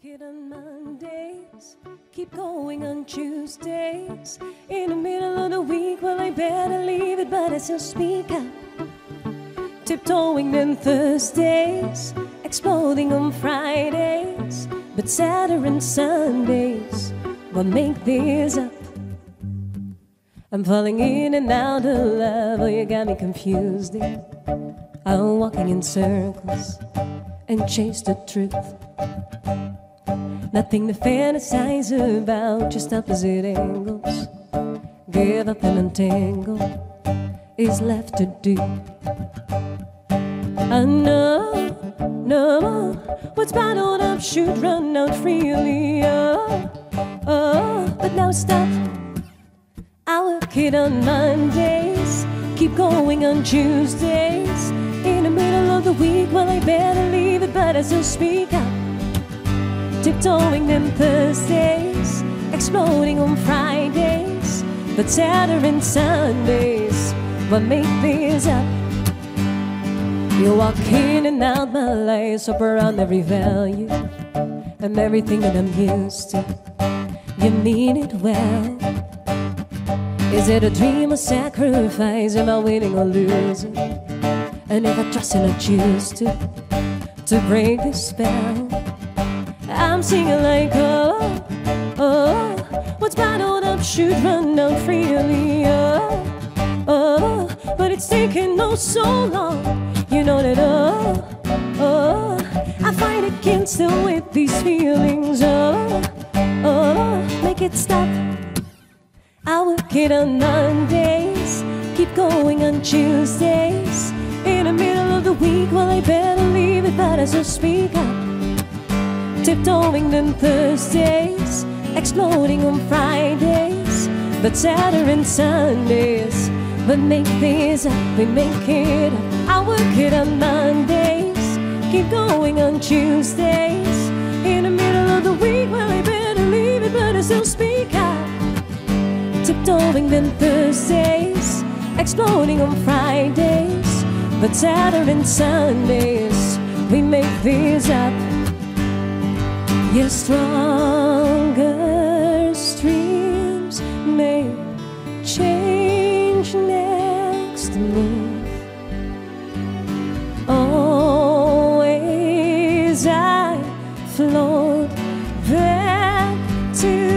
it on Mondays, keep going on Tuesdays. In the middle of the week, well, I better leave it, but I still speak up. Tiptoeing on Thursdays, exploding on Fridays, but Saturday and Sundays, what make this up? I'm falling in and out of love, oh, you got me confused. I'm walking in circles and chase the truth. Nothing to fantasize about, just opposite angles. Give up and untangle is left to do. I know, no, what's bottled up should run out freely. Oh, but now stop. I work it on Mondays, keep going on Tuesdays. In the middle of the week, well, I better leave it, but I still speak up. Tiptoeing them Thursdays, exploding on Fridays, but Saturday and Sundays, what make this up? You walk in and out my life, up around every value and everything that I'm used to. You mean it well. Is it a dream or sacrifice? Am I winning or losing? And if I trust and I choose to break this spell, I'm singing like, oh, oh, what's bottled up should run out freely. Oh, oh, but it's taken oh so long. You know that, oh, oh, I fight against them with these feelings. Oh, oh, make it stop. I work it on Mondays, keep going on Tuesdays. In the middle of the week, well, I better leave it, but I still speak up. Tiptoeing on Thursdays, exploding on Fridays, but Saturday and Sundays, but make this up, we make it up. I work it on Mondays, keep going on Tuesdays. In the middle of the week, well, I better leave it, but I still speak up. Tiptoeing on Thursdays, exploding on Fridays, but Saturday and Sundays, we make this up. Your stronger streams may change next move. Always I float back to you.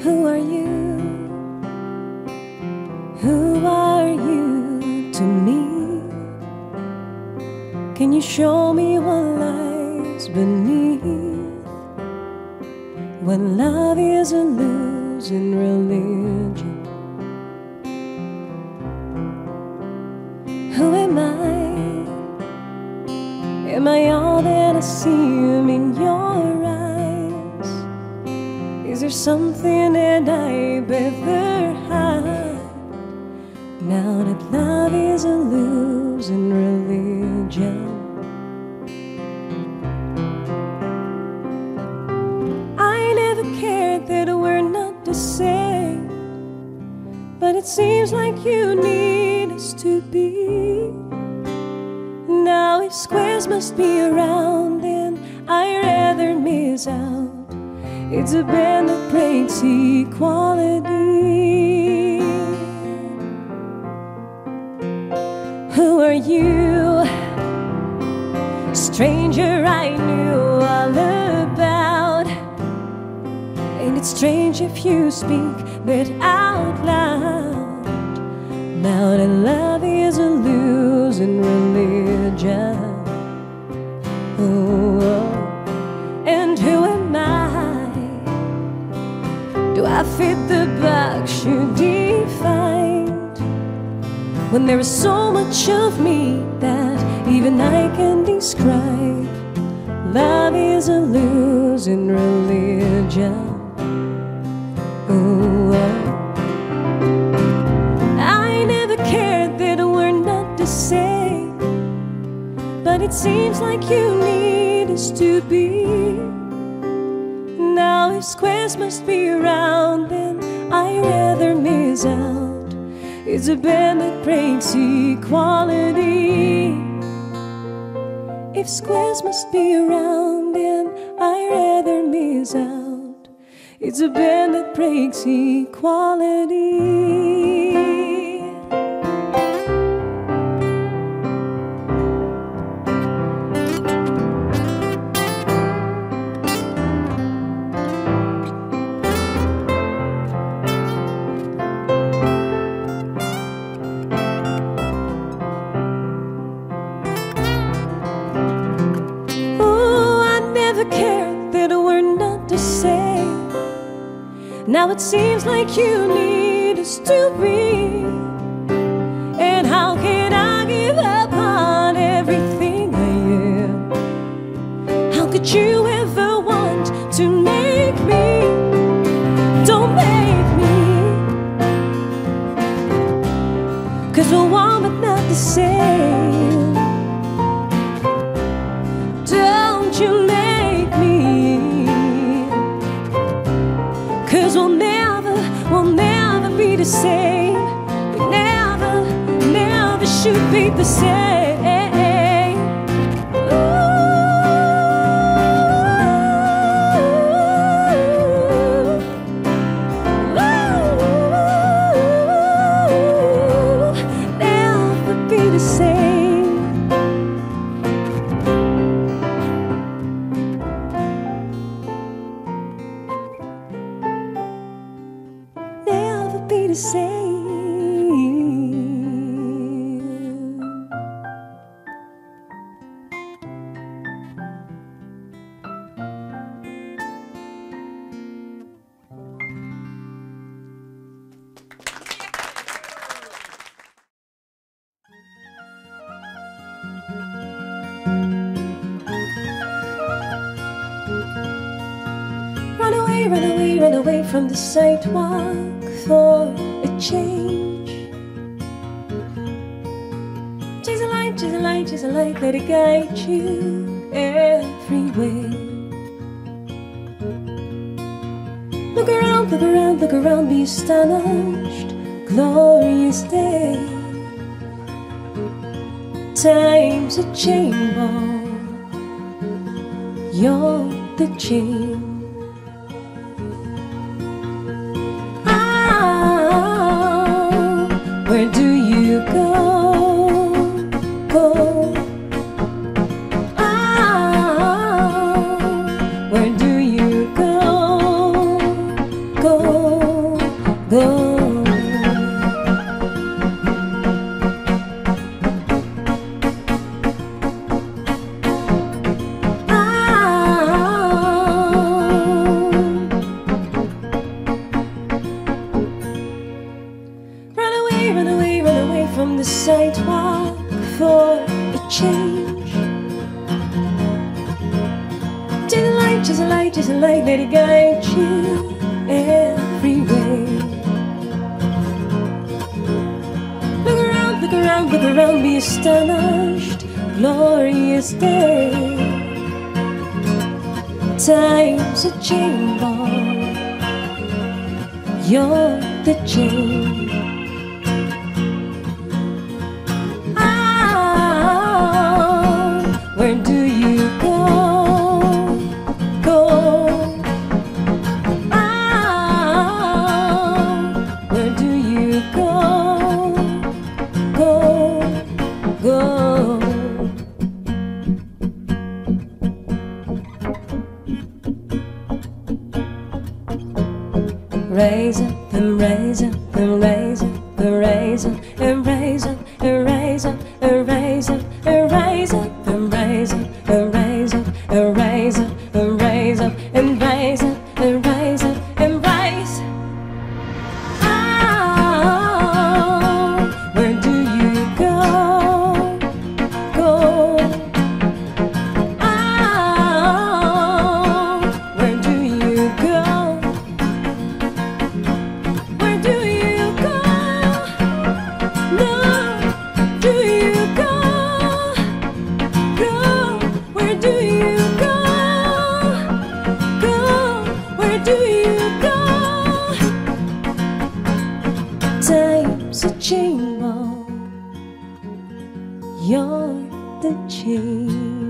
Who are you? Who are you to me? Can you show me what lies beneath? When love is a losing religion, who am I? Am I all that I seem in your eyes? Is there something that I better hide? Now that love is a losing religion, I never cared that we're not the same, but it seems like you need us to be. Now if squares must be around, then I'd rather miss out. It's a band that breaks equality. Who are you? Stranger I knew all about. Ain't it strange if you speak that out loud? Now that love is a losing religion. Oh, and who am I? Do I fit the box you defined? When there is so much of me that even I can describe. Love is a losing religion. Ooh, I never say, but it seems like you need us to be. Now if squares must be around, then I'd rather miss out. It's a band that breaks equality. If squares must be around, then I'd rather miss out. It's a band that breaks equality. Cared that we're not the same. Now it seems like you need us to be. And how can I give up on everything I am? How could you ever want to make me? Don't make me, 'cause we're one but not the same. Don't you make me, 'cause we'll never be the same. We never should be the same. Never be the same. Be the same. Run away, run away, run away from the sidewalk for a change. Chase a light, chase a light, chase a light, let it guide you every way. Look around, look around, look around, be astonished, glorious day. Time's a chain ball, you're the chain. Where do you go? Go. Where do you go? Go. Go. Run away, run away from the sidewalk for a change. Chase a light, chase a light, chase a light, let it guide you every way. Look around, look around, be astonished, glorious day. Time's a chain ball, you're the chain. Where do you go? Go. Where do you go? Go. Go. Raise up and raise up and raise up and raise up and raise up and raise up and raise up and raise up and raise up and raise up and raise up and raise up and raise up and raise up and raise. Where do you go? Go. Where do you go? Where do you go? No. You're the change.